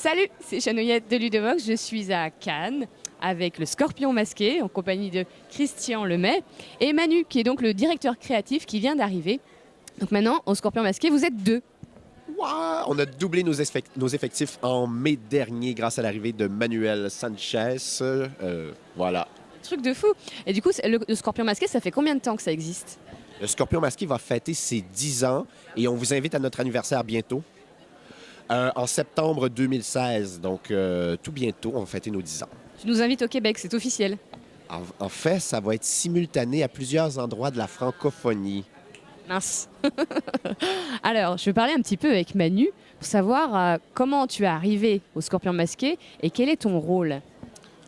Salut, c'est Chanouillette de Ludovox. Je suis à Cannes avec le Scorpion Masqué en compagnie de Christian Lemay et Manu qui est donc le directeur créatif qui vient d'arriver. Donc maintenant, au Scorpion Masqué, vous êtes deux. Wow! On a doublé nos effectifs en mai dernier grâce à l'arrivée de Manuel Sanchez. Voilà. Truc de fou. Et du coup, le Scorpion Masqué, ça fait combien de temps que ça existe? Le Scorpion Masqué va fêter ses 10 ans et on vous invite à notre anniversaire bientôt. En septembre 2016, donc tout bientôt, on va fêter nos 10 ans. Tu nous invites au Québec, c'est officiel. En fait, ça va être simultané à plusieurs endroits de la francophonie. Mince. Alors, je vais parler un petit peu avec Manu pour savoir comment tu es arrivé au Scorpion Masqué et quel est ton rôle.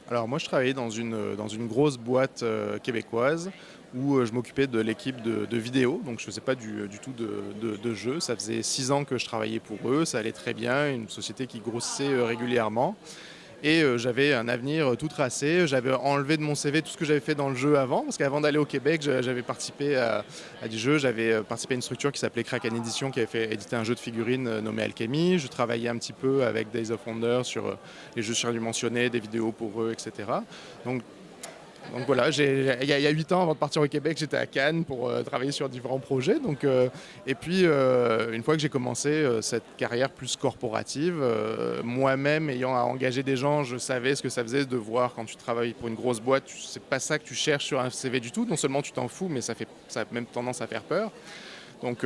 Alors moi je travaillais dans une grosse boîte québécoise où je m'occupais de l'équipe de vidéo, donc je ne faisais pas du tout de jeu. Ça faisait 6 ans que je travaillais pour eux, ça allait très bien, une société qui grossissait régulièrement. Et j'avais un avenir tout tracé. J'avais enlevé de mon CV tout ce que j'avais fait dans le jeu avant, parce qu'avant d'aller au Québec, j'avais participé à des jeux. J'avais participé à une structure qui s'appelait Kraken Edition, qui avait fait éditer un jeu de figurines nommé Alchemy. Je travaillais un petit peu avec Days of Wonder sur les jeux surdimensionnés, des vidéos pour eux, etc. Donc voilà, il y a 8 ans avant de partir au Québec, j'étais à Cannes pour travailler sur différents projets. Et puis, une fois que j'ai commencé cette carrière plus corporative, moi-même ayant à engager des gens, je savais ce que ça faisait de voir quand tu travailles pour une grosse boîte, c'est pas ça que tu cherches sur un CV du tout. Non seulement tu t'en fous, mais ça a même tendance à faire peur. Donc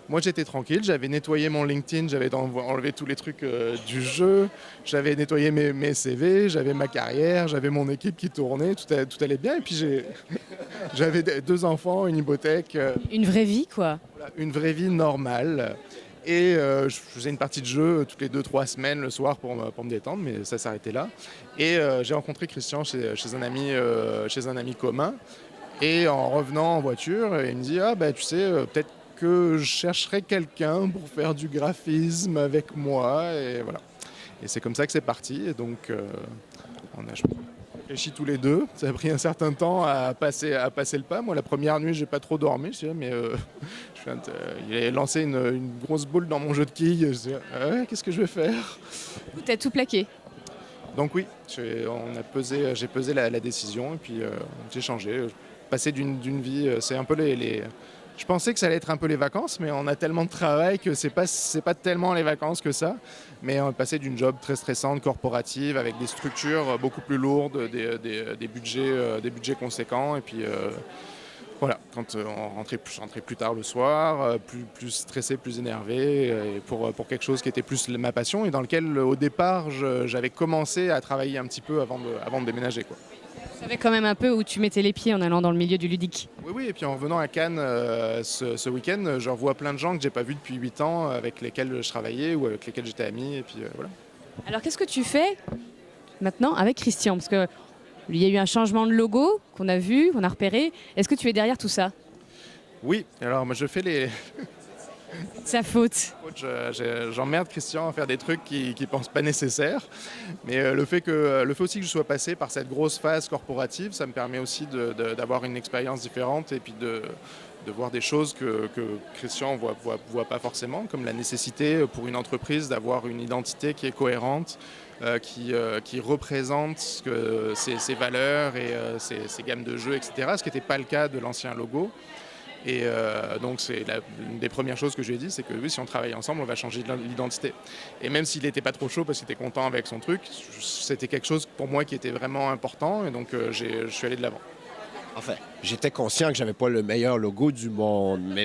moi j'étais tranquille, j'avais nettoyé mon LinkedIn, j'avais enlevé tous les trucs du jeu, j'avais nettoyé mes CV, j'avais ma carrière, j'avais mon équipe qui tournait, tout allait bien. Et puis j'avais 2 enfants, une hypothèque. Une vraie vie, quoi. Voilà, une vraie vie normale. Et je faisais une partie de jeu toutes les 2-3 semaines le soir pour me détendre, mais ça s'arrêtait là. Et j'ai rencontré Christian chez un ami commun. Et en revenant en voiture, il me dit « Ah bah tu sais, peut-être que je chercherais quelqu'un pour faire du graphisme avec moi. » Et voilà. Et c'est comme ça que c'est parti. Et donc, on a réfléchi tous les deux. Ça a pris un certain temps à passer le pas. Moi, la première nuit, j'ai pas trop dormi. Je disais, mais il a lancé une grosse boule dans mon jeu de quilles. Je disais, ah ouais, qu'est-ce que je vais faire? Tu as tout plaqué. Donc oui, j'ai pesé la décision et puis j'ai changé. Passer d'une vie, c'est un peu Je pensais que ça allait être un peu les vacances, mais on a tellement de travail que c'est pas tellement les vacances que ça. Mais on est passé d'une job très stressante, corporative, avec des structures beaucoup plus lourdes, des budgets conséquents. Et puis voilà, quand je rentrais plus tard le soir, plus stressé, plus énervé, et pour quelque chose qui était plus ma passion et dans lequel au départ j'avais commencé à travailler un petit peu avant de déménager, quoi. Tu savais quand même un peu où tu mettais les pieds en allant dans le milieu du ludique. Oui, et puis en revenant à Cannes ce week-end, je revois plein de gens que j'ai pas vus depuis 8 ans, avec lesquels je travaillais ou avec lesquels j'étais ami, et puis voilà. Alors qu'est-ce que tu fais maintenant avec Christian? Parce qu'il y a eu un changement de logo qu'on a vu, qu'on a repéré. Est-ce que tu es derrière tout ça? Oui, alors moi je fais les... C'est sa faute. J'emmerde Christian à faire des trucs qu'il ne pense pas nécessaires. Mais le fait aussi que je sois passé par cette grosse phase corporative, ça me permet aussi d'avoir une expérience différente et puis de voir des choses que Christian voit pas forcément, comme la nécessité pour une entreprise d'avoir une identité qui est cohérente, qui représente ses valeurs et ses gammes de jeux, etc. Ce qui n'était pas le cas de l'ancien logo. Et donc c'est une des premières choses que je lui ai dit, c'est que oui, si on travaille ensemble, on va changer l'identité. Et même s'il n'était pas trop chaud parce qu'il était content avec son truc, c'était quelque chose pour moi qui était vraiment important, et donc je suis allé de l'avant. Enfin, j'étais conscient que j'avais pas le meilleur logo du monde,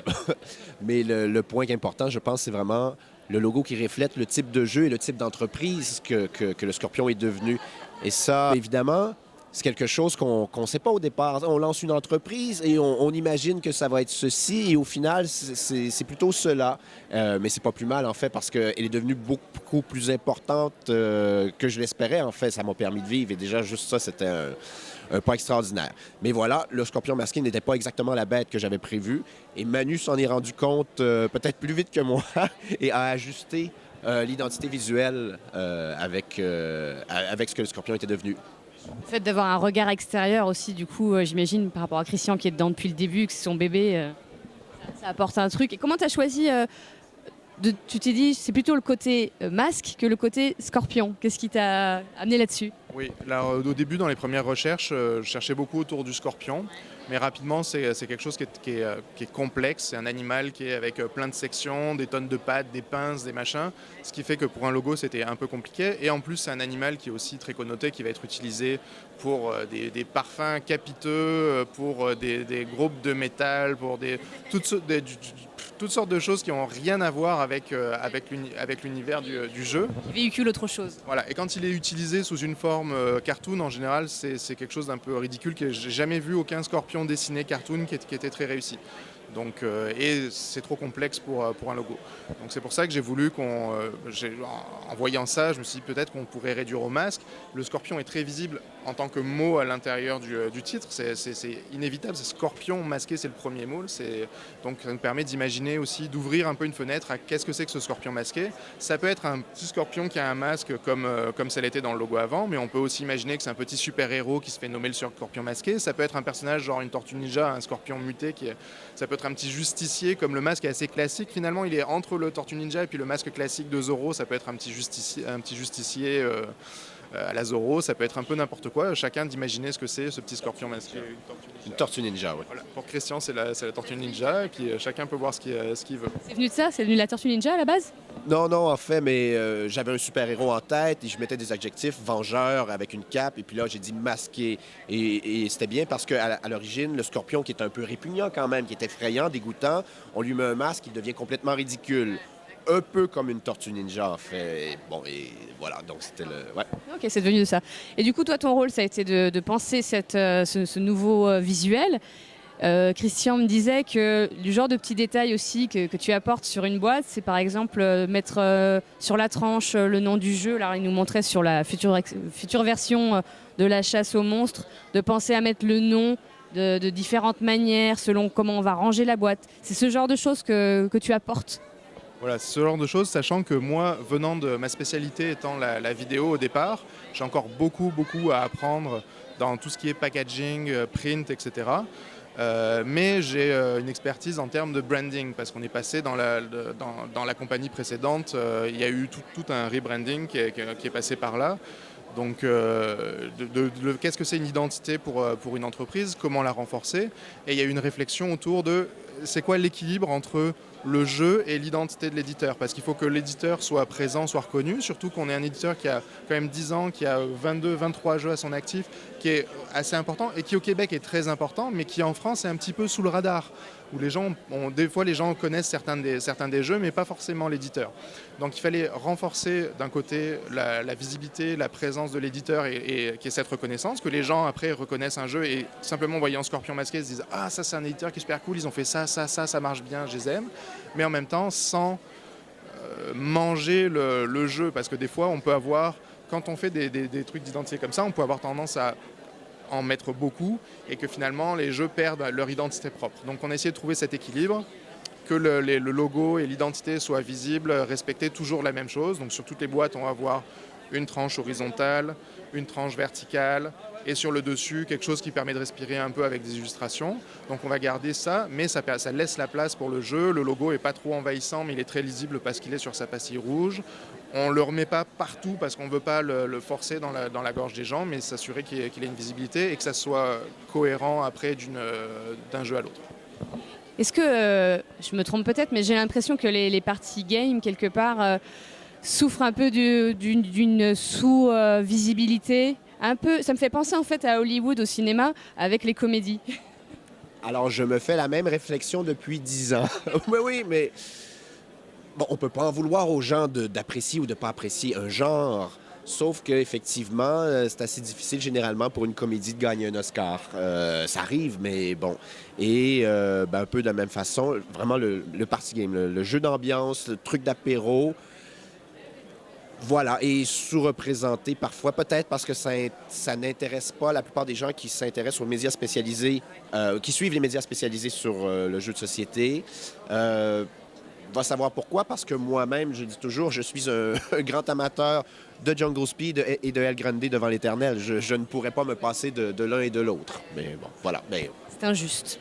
mais le point important, je pense, c'est vraiment le logo qui reflète le type de jeu et le type d'entreprise que le Scorpion est devenu. Et ça, évidemment, c'est quelque chose qu'on ne sait pas au départ. On lance une entreprise et on imagine que ça va être ceci, et au final, c'est plutôt cela. Mais c'est pas plus mal, en fait, parce qu'elle est devenue beaucoup plus importante que je l'espérais, en fait. Ça m'a permis de vivre, et déjà, juste ça, c'était un pas extraordinaire. Mais voilà, le Scorpion Masqué n'était pas exactement la bête que j'avais prévue, et Manu s'en est rendu compte peut-être plus vite que moi et a ajusté l'identité visuelle avec ce que le Scorpion était devenu. Le fait d'avoir un regard extérieur aussi, du coup, j'imagine, par rapport à Christian qui est dedans depuis le début, que c'est son bébé, ça apporte un truc. Et comment tu as choisi tu t'es dit c'est plutôt le côté masque que le côté scorpion. Qu'est-ce qui t'a amené là-dessus? Oui, là, au début, dans les premières recherches, je cherchais beaucoup autour du scorpion, mais rapidement, c'est quelque chose qui est complexe. C'est un animal qui est avec plein de sections, des tonnes de pattes, des pinces, des machins, ce qui fait que pour un logo, c'était un peu compliqué. Et en plus, c'est un animal qui est aussi très connoté, qui va être utilisé pour des parfums capiteux, pour des groupes de métal, pour toutes sortes de choses qui n'ont rien à voir avec l'univers du jeu. Il véhicule autre chose. Voilà. Et quand il est utilisé sous une forme cartoon, en général, c'est quelque chose d'un peu ridicule. Que j'ai jamais vu aucun scorpion dessiné cartoon qui était très réussi. Donc, et c'est trop complexe pour un logo. Donc c'est pour ça que j'ai voulu en voyant ça, je me suis dit peut-être qu'on pourrait réduire au masque. Le scorpion est très visible en tant que mot à l'intérieur du titre. C'est inévitable, c'est scorpion masqué, c'est le premier mot. Donc ça nous permet d'imaginer aussi, d'ouvrir un peu une fenêtre à qu'est-ce que c'est que ce scorpion masqué. Ça peut être un petit scorpion qui a un masque comme ça l'était dans le logo avant, mais on peut aussi imaginer que c'est un petit super-héros qui se fait nommer le scorpion masqué. Ça peut être un personnage genre une tortue ninja, un scorpion muté, ça peut être un petit justicier, comme le masque est assez classique. Finalement, il est entre le tortue ninja et puis le masque classique de Zorro. Ça peut être un petit justicier à la Zorro, ça peut être un peu n'importe quoi. Chacun d'imaginer ce que c'est, ce petit scorpion masqué. Une tortue ninja, oui. Voilà. Pour Christian, c'est la tortue ninja, chacun peut voir ce qu'il veut. C'est venu de ça? C'est venu de la tortue ninja à la base? Non, en fait, mais j'avais un super-héros en tête et je mettais des adjectifs vengeur avec une cape. Et puis là, j'ai dit masqué. Et c'était bien parce qu'à l'origine, le scorpion, qui est un peu répugnant quand même, qui est effrayant, dégoûtant, on lui met un masque, il devient complètement ridicule. Un peu comme une tortue ninja, en fait. Bon, et voilà, donc c'était le... Ouais. Ok, c'est devenu de ça. Et du coup, toi, ton rôle, ça a été de penser ce nouveau visuel. Christian me disait que le genre de petits détails aussi que tu apportes sur une boîte, c'est par exemple mettre sur la tranche le nom du jeu. Alors, il nous montrait sur la future version de la chasse aux monstres, de penser à mettre le nom de différentes manières selon comment on va ranger la boîte. C'est ce genre de choses que tu apportes. Voilà, ce genre de choses, sachant que moi, venant de ma spécialité étant la vidéo au départ, j'ai encore beaucoup à apprendre dans tout ce qui est packaging, print, etc. Mais j'ai une expertise en termes de branding, parce qu'on est passé dans la compagnie précédente, il y a eu tout un rebranding qui est passé par là. Donc, qu'est-ce que c'est une identité pour une entreprise, comment la renforcer? Et il y a eu une réflexion autour de c'est quoi l'équilibre entre le jeu et l'identité de l'éditeur, parce qu'il faut que l'éditeur soit présent, soit reconnu, surtout qu'on est un éditeur qui a quand même 10 ans, qui a 23 jeux à son actif, qui est assez important et qui au Québec est très important, mais qui en France est un petit peu sous le radar, où des fois les gens connaissent certains des jeux, mais pas forcément l'éditeur. Donc il fallait renforcer d'un côté la visibilité, la présence de l'éditeur et qu'il y ait cette reconnaissance, que les gens après reconnaissent un jeu et simplement en voyant Scorpion masqué se disent « Ah, ça c'est un éditeur qui est super cool, ils ont fait ça marche bien, je les aime », mais en même temps sans manger le jeu, parce que des fois on peut avoir, quand on fait des trucs d'identité comme ça, on peut avoir tendance à en mettre beaucoup et que finalement les jeux perdent leur identité propre. Donc on a essayé de trouver cet équilibre, que le logo et l'identité soient visibles, respecter toujours la même chose. Donc sur toutes les boîtes, on va avoir une tranche horizontale, une tranche verticale et sur le dessus, quelque chose qui permet de respirer un peu avec des illustrations. Donc on va garder ça, mais ça laisse la place pour le jeu. Le logo n'est pas trop envahissant, mais il est très lisible parce qu'il est sur sa pastille rouge. On ne le remet pas partout parce qu'on ne veut pas le forcer dans la gorge des gens, mais s'assurer qu'il ait une visibilité et que ça soit cohérent après d'un jeu à l'autre. Est-ce que, je me trompe peut-être, mais j'ai l'impression que les parties games, quelque part, souffrent un peu d'une sous-visibilité. Un peu, ça me fait penser en fait à Hollywood au cinéma avec les comédies. Alors, je me fais la même réflexion depuis 10 ans. Oui, mais bon, on ne peut pas en vouloir aux gens d'apprécier ou de ne pas apprécier un genre. Sauf qu'effectivement, c'est assez difficile généralement pour une comédie de gagner un Oscar. Ça arrive, mais bon. Et un peu de la même façon, vraiment le party game, le jeu d'ambiance, le truc d'apéro, voilà, et sous-représenté parfois, peut-être parce que ça n'intéresse pas la plupart des gens qui s'intéressent aux médias spécialisés, qui suivent les médias spécialisés sur le jeu de société. Va savoir pourquoi, parce que moi-même, je dis toujours, je suis un grand amateur de Jungle Speed et de El Grande devant l'éternel. Je ne pourrais pas me passer de l'un et de l'autre. Mais bon, voilà. Mais... C'est injuste.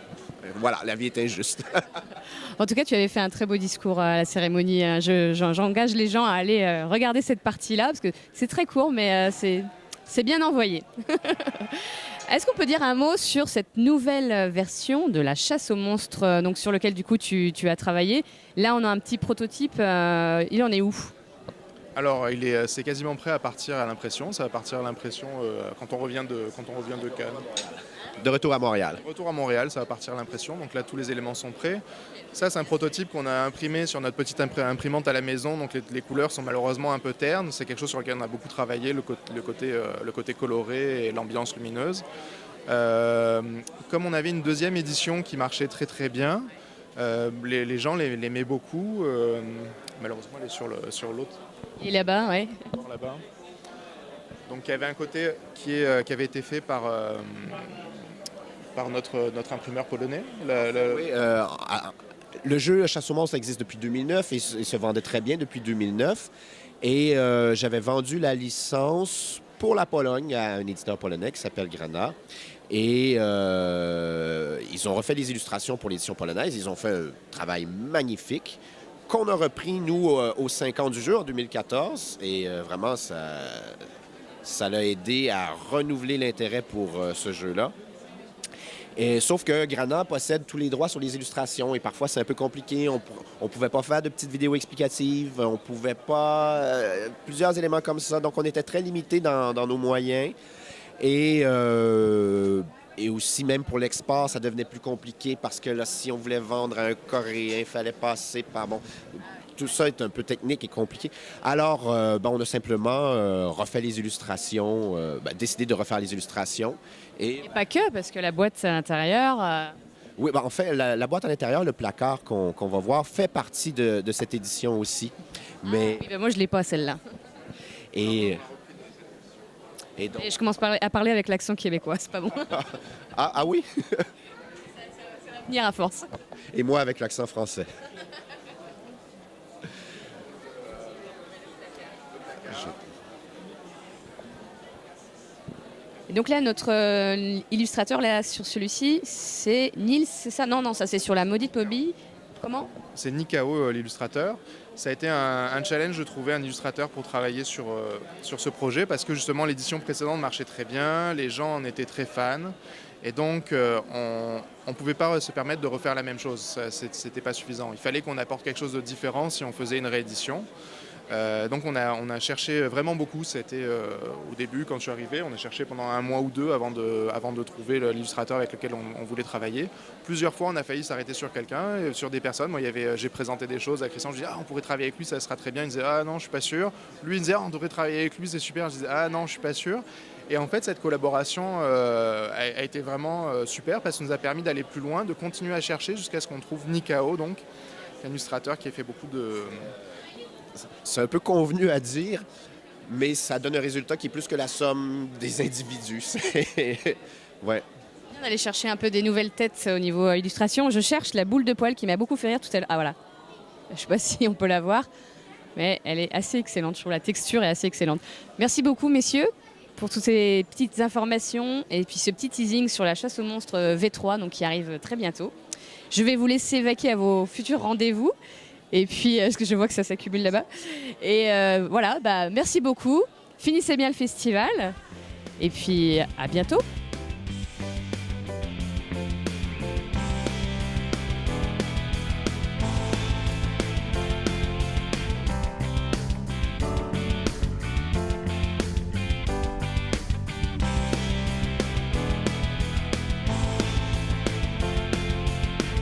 Voilà, la vie est injuste. En tout cas, tu avais fait un très beau discours à la cérémonie. J'engage les gens à aller regarder cette partie-là, parce que c'est très court, mais c'est bien envoyé. Est-ce qu'on peut dire un mot sur cette nouvelle version de la chasse aux monstres, donc sur lequel du coup tu as travaillé? Là, on a un petit prototype. Il en est où? Alors, c'est quasiment prêt à partir à l'impression. Ça va partir à l'impression quand on revient de Cannes. De retour à Montréal. Retour à Montréal, ça va partir à l'impression. Donc là, tous les éléments sont prêts. Ça, c'est un prototype qu'on a imprimé sur notre petite imprimante à la maison. Donc les couleurs sont malheureusement un peu ternes. C'est quelque chose sur lequel on a beaucoup travaillé, le côté coloré et l'ambiance lumineuse. Comme on avait une deuxième édition qui marchait très très bien, les gens l'aimaient beaucoup. Malheureusement, elle est sur l'autre. Il est là-bas, oui. Là-bas. Donc il y avait un côté qui avait été fait par notre imprimeur polonais. Oui, le jeu Chasse aux monstres existe depuis 2009 et se vendait très bien depuis 2009. Et j'avais vendu la licence pour la Pologne à un éditeur polonais qui s'appelle Grana. Et ils ont refait les illustrations pour l'édition polonaise. Ils ont fait un travail magnifique qu'on a repris, nous, aux 5 ans du jeu, en 2014. Et vraiment, ça l'a aidé à renouveler l'intérêt pour ce jeu-là. Sauf que Grana possède tous les droits sur les illustrations et parfois c'est un peu compliqué. On ne pouvait pas faire de petites vidéos explicatives, on ne pouvait pas... plusieurs éléments comme ça. Donc on était très limité dans nos moyens. Et aussi, même pour l'export, ça devenait plus compliqué parce que là, si on voulait vendre à un Coréen, il fallait passer par... Bon, tout ça est un peu technique et compliqué. Alors, on a simplement refait les illustrations, décidé de refaire les illustrations. Et pas que, parce que la boîte à l'intérieur... Oui, en fait, la boîte à l'intérieur, le placard qu'on va voir, fait partie de cette édition aussi. Mais... Oui, moi, je ne l'ai pas, celle-là. Et je commence à parler avec l'accent québécois, c'est pas bon. Ah oui? Ça va venir à force. Et moi avec l'accent français. Et donc là, notre illustrateur là, sur celui-ci, c'est Nils, c'est ça? Non, ça c'est sur la maudite Moby. Comment? C'est Nikao, l'illustrateur. Ça a été un challenge de trouver un illustrateur pour travailler sur ce projet parce que justement l'édition précédente marchait très bien, les gens en étaient très fans et donc on ne pouvait pas se permettre de refaire la même chose, c'était pas suffisant. Il fallait qu'on apporte quelque chose de différent si on faisait une réédition. Donc on a cherché vraiment beaucoup, c'était au début quand je suis arrivé, on a cherché pendant un mois ou deux avant de trouver l'illustrateur avec lequel on voulait travailler. Plusieurs fois on a failli s'arrêter sur quelqu'un, sur des personnes. Moi j'ai présenté des choses à Christian, je disais on pourrait travailler avec lui, ça sera très bien. Il disait non je suis pas sûr. Lui il disait on devrait travailler avec lui, c'est super. Je disais non je suis pas sûr. Et en fait cette collaboration a été vraiment super parce que ça nous a permis d'aller plus loin, de continuer à chercher jusqu'à ce qu'on trouve Nikao, donc un illustrateur qui a fait beaucoup de... C'est un peu convenu à dire, mais ça donne un résultat qui est plus que la somme des individus. Ouais. On allait chercher un peu des nouvelles têtes au niveau illustration. Je cherche la boule de poil qui m'a beaucoup fait rire tout à l'heure. Ah voilà. Je ne sais pas si on peut la voir, mais elle est assez excellente. Je trouve la texture est assez excellente. Merci beaucoup, messieurs, pour toutes ces petites informations et puis ce petit teasing sur la chasse aux monstres V3, donc qui arrive très bientôt. Je vais vous laisser vaquer à vos futurs rendez-vous. Et puis, parce que je vois que ça s'accumule là-bas. Et voilà, merci beaucoup. Finissez bien le festival. Et puis, à bientôt.